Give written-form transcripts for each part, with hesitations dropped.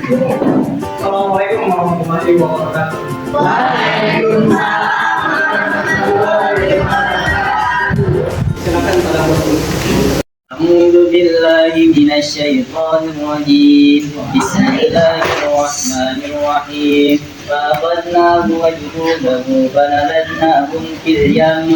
Assalamualaikum warahmatullahi wabarakatuh. Silakan para guru. أعوذ بالله من الشيطان الرجيم بسم الله الرحمن الرحيم فأخذناه وجنوده فنبذناهم في اليم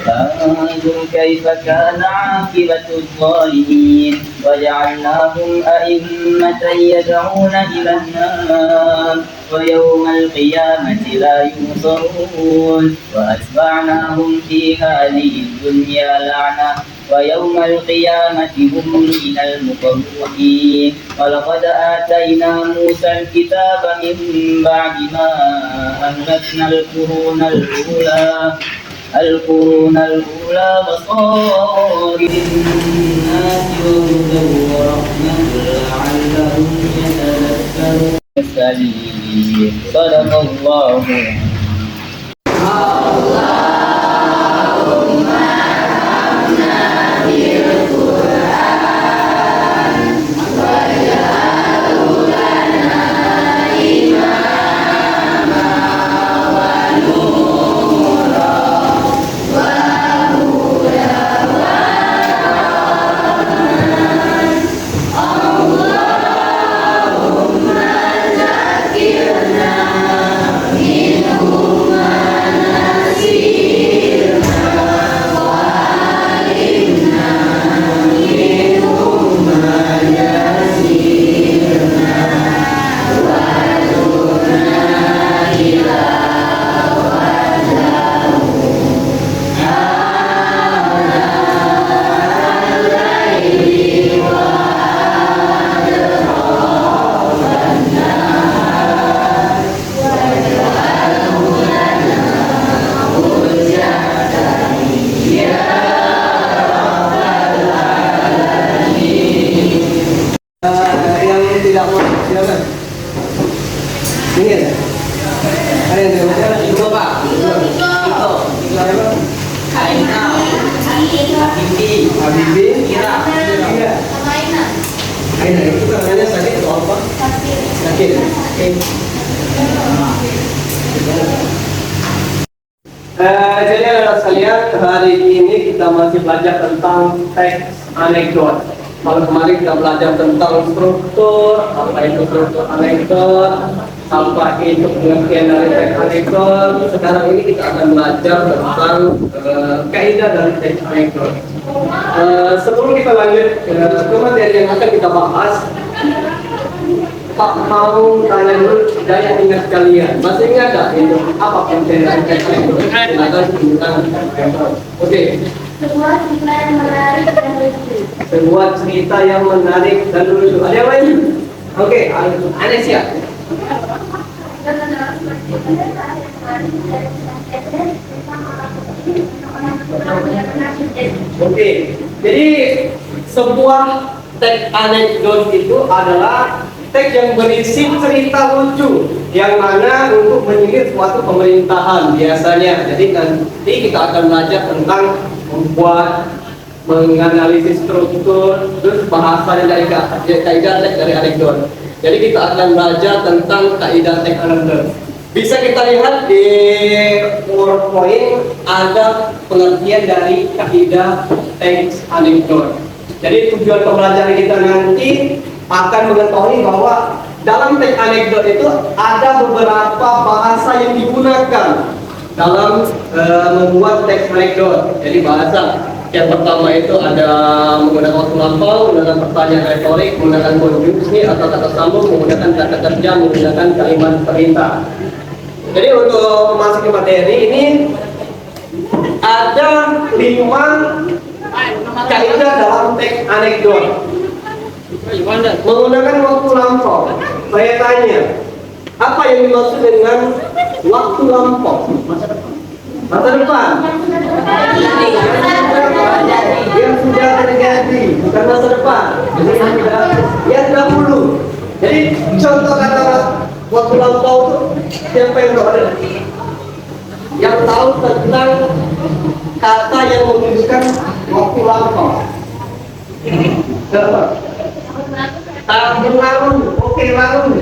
فانظر كيف كان عاقبة الظالمين وجعلناهم أئمة يدعون إلى النار ويوم القيامة لا ينصرون وأتبعناهم في هذه الدنيا لعنة ويوم القيامة هم من المقربين ولقد آتينا موسى الكتاب من بعد ما أهلكنا القرون الأولى بصائر للناس وهدى ورحمة لعلهم يتذكرون صدق الله. Yang tidak mau silakan. Ini ada. Ada yang tidak mau itu Pak. Itu. Habibi. Kira. Aina itu katanya sakit atau apa? Sakit. Oke. Jadi anak sekalian, hari ini kita masih belajar tentang teks anekdot. Kalau kemarin kita belajar tentang struktur, apa itu struktur anekdot, apa itu pengertian dari teks anekdot. Sekarang ini kita akan belajar tentang kaidah dari teks anekdot. Sebelum kita lanjut ke materi yang akan kita bahas, Pak mau tanya dulu daya ingat kalian. Masih ingat tak itu apa pengertian dari teks anekdot? Silakan tunjukkan. Oke. Sebuah cerita yang menarik dan lucu. Sebuah cerita yang menarik dan lucu. Ada yang lain? Oke, Anesia. Oke, jadi sebuah teks anekdot itu adalah teks yang berisi cerita lucu yang mana untuk menyindir suatu pemerintahan biasanya. Jadi nanti kita akan belajar tentang membuat, menganalisis struktur, terus bahasa dan kaidah teks dari anekdot. Jadi kita akan belajar tentang kaidah teks anekdot. Bisa kita lihat di PowerPoint ada pengertian dari kaidah teks anekdot. Jadi tujuan pembelajaran kita nanti akan mengetahui bahwa dalam teks anekdot itu ada beberapa bahasa yang digunakan dalam membuat teks anekdot. Jadi bahasa yang pertama itu ada menggunakan waktu lampau, menggunakan pertanyaan retorik, menggunakan konjungsi atau kata sambung, menggunakan kata kerja, menggunakan kalimat perintah. Jadi untuk memasuki materi ini ada 5 kaidah dalam teks anekdot. Menggunakan waktu lampau. Saya tanya, apa yang dimaksud dengan waktu lampau? Masa depan. Yang sudah terjadi, bukan masa depan. Yang dahulu. Jadi contoh kata waktu lampau itu siapa yang ada? Yang tahu tentang kata yang menunjukkan waktu lampau. Tahun lalu, oke lalu.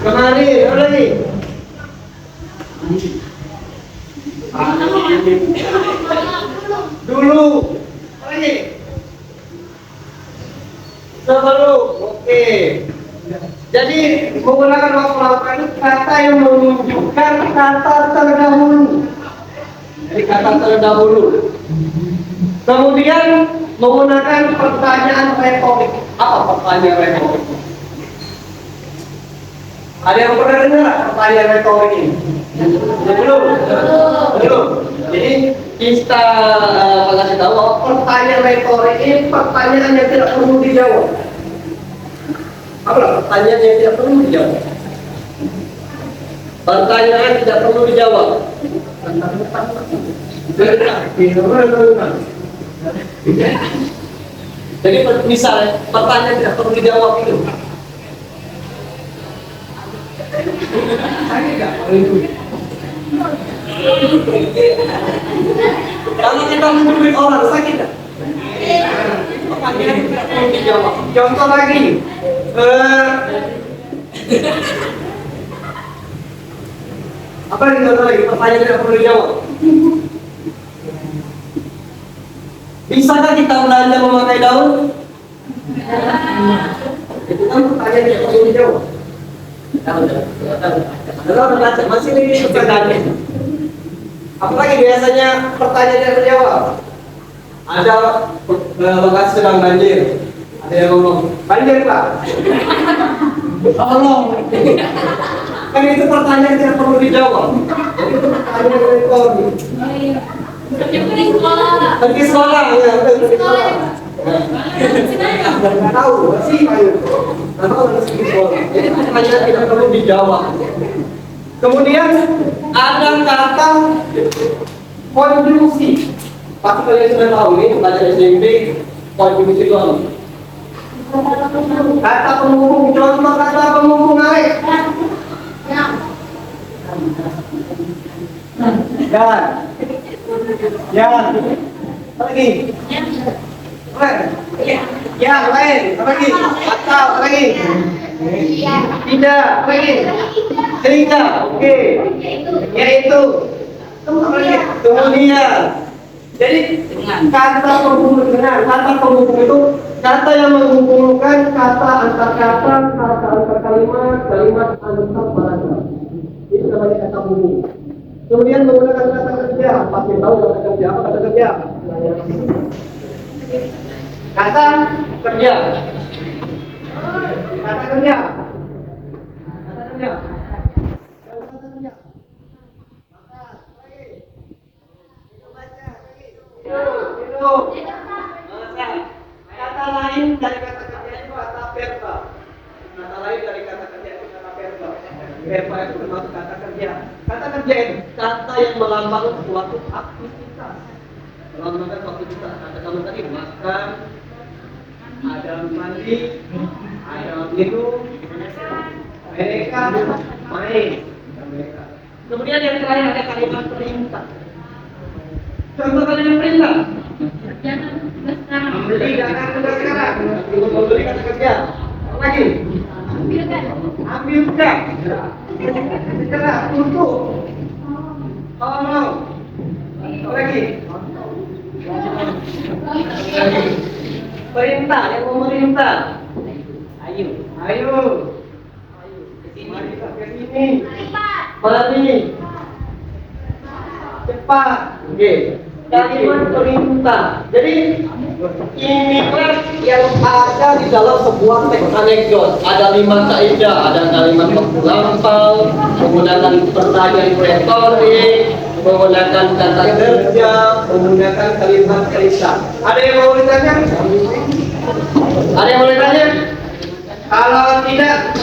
Kemari, apa lagi? Dulu. Apa lagi? Sebelum. Oke. Jadi menggunakan waktu lama itu kata yang menunjukkan kata terdahulu. Jadi kata terdahulu. Kemudian menggunakan pertanyaan retorik. Apa pertanyaan retorik? Ada yang pernah dengar pertanyaan retorik ini? Belum. Belum. Jadi kita kasih tahu bahwa pertanyaan retorik ini pertanyaan yang tidak perlu dijawab. Apa pertanyaan yang tidak perlu dijawab? Pertanyaan tidak perlu dijawab. Jadi misalnya pertanyaan tidak perlu dijawab itu. Kalau kita menghubungi orang sakit tak? Pertanyaan tidak perlu dijawab. Contoh lagi. Apa yang contoh lagi? Pertanyaan tidak perlu dijawab. Bisakah kita belanja memakai daun? Itu kan pertanyaan tidak perlu dijawab. Masih lagi pertanyaan. Apalagi biasanya pertanyaan yang terjawab. Ada lokasi sedang banjir. Ada yang ngomong, banjir Pak. Tolong. Kan itu pertanyaan yang tidak perlu dijawab. Jadi itu pertanyaan yang retorik. Pergi sekolah, ya, pergi sekolah. Nggak tahu, masih ayo. Nggak tahu harus pergi sekolah. Jadi pertanyaan tidak perlu dijawab. Kemudian ada kata konjungsi. Pasti kalian sudah tahu ini belajar SMP konjungsi itu apa? Kata penghubung, contoh kata penghubung naik. Dan ya lagi ya lain apa lagi atau apa lagi tidak apa lagi cerita oke yaitu apa lagi kemudian jadi kata penghubung dengan kata penghubung itu kata yang menghubungkan kata antar kata antar kalimat kalimat antar paragraf itu namanya kata penghubung. Kemudian menggunakan kata kerja, pasti tahu kata kerja apa kata kerja? Kata kerja. Kata kerja. Kata kerja. Kata kerja. Hidup. Kata lain dari kata kerja itu kata verba. Kata lain dari kata kerja itu kata verba. Verba itu termasuk kata kerja. Kata kerja itu kata yang melambangkan suatu aktivitas. Melambangkan suatu aktivitas. Kata kamu tadi makan, ada mandi, ada minum, mereka main. Kemudian yang terakhir ada kalimat perintah. Contoh kalimat perintah. Membeli datang ke sekarang. Membeli kata kerja. Apa lagi? Ambilkan. Segera untuk. Tolong. Apa lagi? Perintah, yang memerintah. Ayo. Mari kita ke sini. Mari. Cepat. Oke. Kalimat perintah. Jadi inilah yang ada di dalam sebuah teks anekdot. Ada 5 kaidah, ada kalimat lampau, menggunakan pertanyaan retorik, menggunakan kata kerja, menggunakan kalimat cerita. Ada yang mau ditanya? Ada yang mau ditanya? Kalau tidak,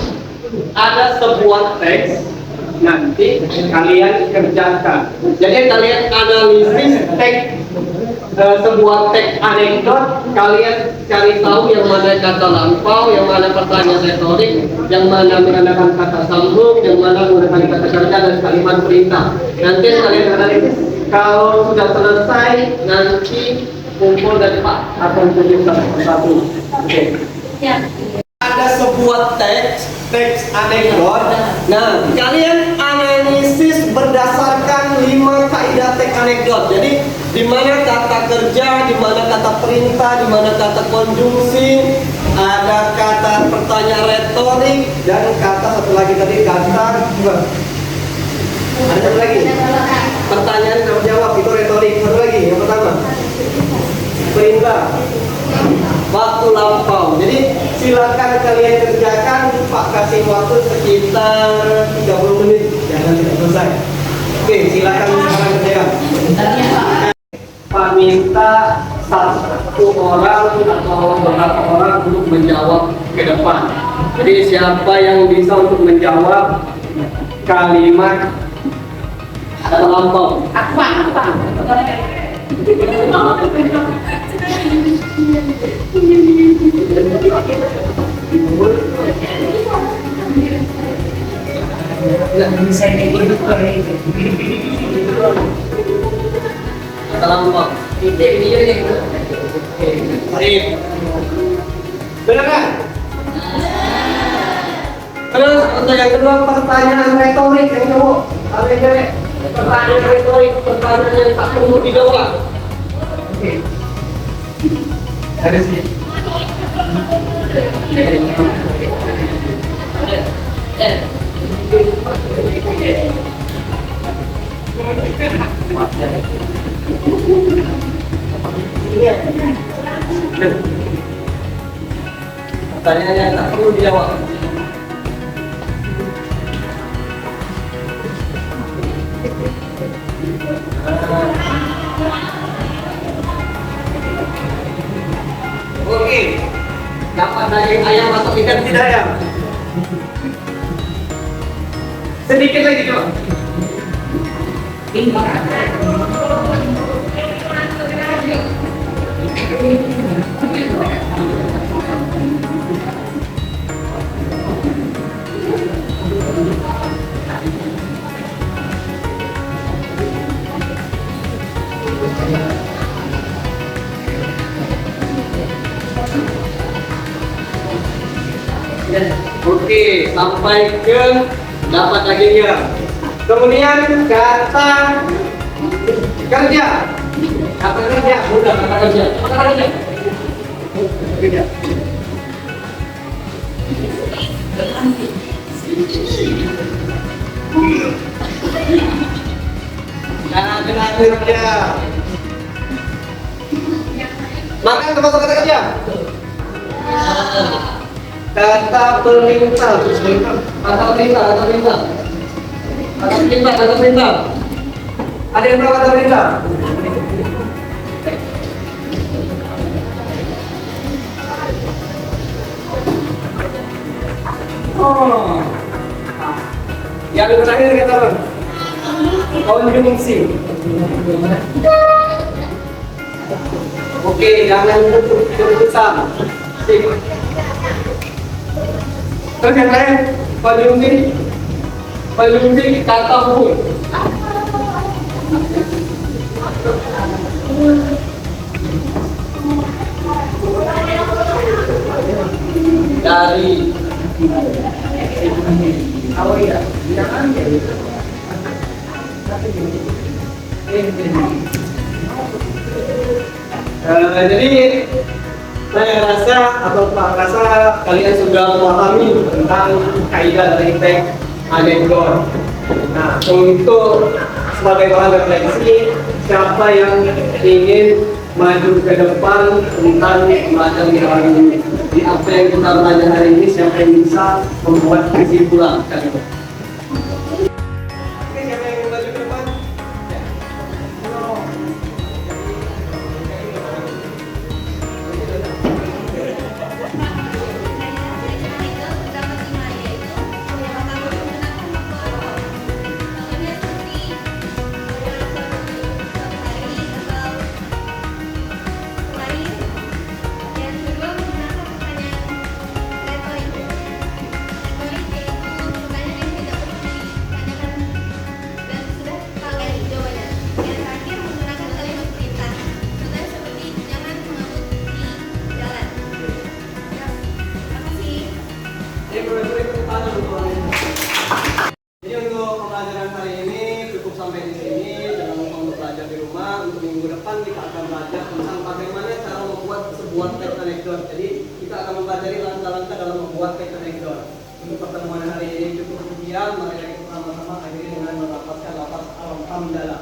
ada sebuah teks nanti kalian kerjakan. Jadi kalian analisis teks sebuah teks anekdot, kalian cari tahu yang mana kata lampau, yang mana pertanyaan retorik, yang mana menggunakan kata sambung, yang mana menggunakan kata kerja dan kalimat perintah. Nanti kalian analisis. Kalau sudah selesai, nanti kumpul dan Pak akan tunjuk satu persatu. Oke. Ada sebuah buat teks anekdot. Nah, kalian analisis berdasarkan 5 kaidah teks anekdot. Jadi, di mana kata kerja, di mana kata perintah, di mana kata konjungsi, ada kata pertanyaan retorik, dan kata satu lagi tadi kata ada satu lagi pertanyaan jawab jawab itu retorik. Satu lagi yang pertama perintah, waktu lampau. Jadi silakan kalian kerjakan. Pak kasih waktu sekitar 30 menit, jangan tidak selesai. Oke, silakan sekarang kerjakan. Pak minta satu orang atau beberapa orang untuk menjawab ke depan. Jadi siapa yang bisa untuk menjawab kalimat kata lampau? Kata lampau. Baik. Benar kan? Terus untuk yang kedua pertanyaan retorik yang cowok. Pertanyaan retorik, pertanyaan yang tak perlu dijawab. Oke. Ada sih. Pertanyaan yang tak perlu dijawab. Oke, dapat daging ayam atau ikan tidak ya? Sedikit lagi coba. Oke, sampai ke dapat dagingnya. Kemudian kata kerja. Kata kerja, mudah kata kerja. Kata kerja. Kerja. Kata kerja. Makan tempat kata kerja. Kata perintah, kata perintah. Ada yang tahu kata perintah? Oh, yang terakhir kata apa? Konjungsi. Oke, jangan besar. Terus yang lain, konjungsi kata hubung. Dari jadi saya rasa atau Pak rasa kalian sudah memahami tentang kaidah dari teks anekdot. Nah, untuk sebagai bahan refleksi, siapa yang ingin maju ke depan tentang semacam hal ini? Di apa yang kita belajar hari ini, siapa yang bisa membuat kesimpulan? Oke, siapa yang ingin maju ke depan? membuat teks anekdot. Jadi kita akan mempelajari langkah-langkah dalam membuat teks anekdot. Untuk pertemuan hari ini cukup sekian. Mari kita sama-sama akhiri dengan melafazkan lafaz alhamdulillah.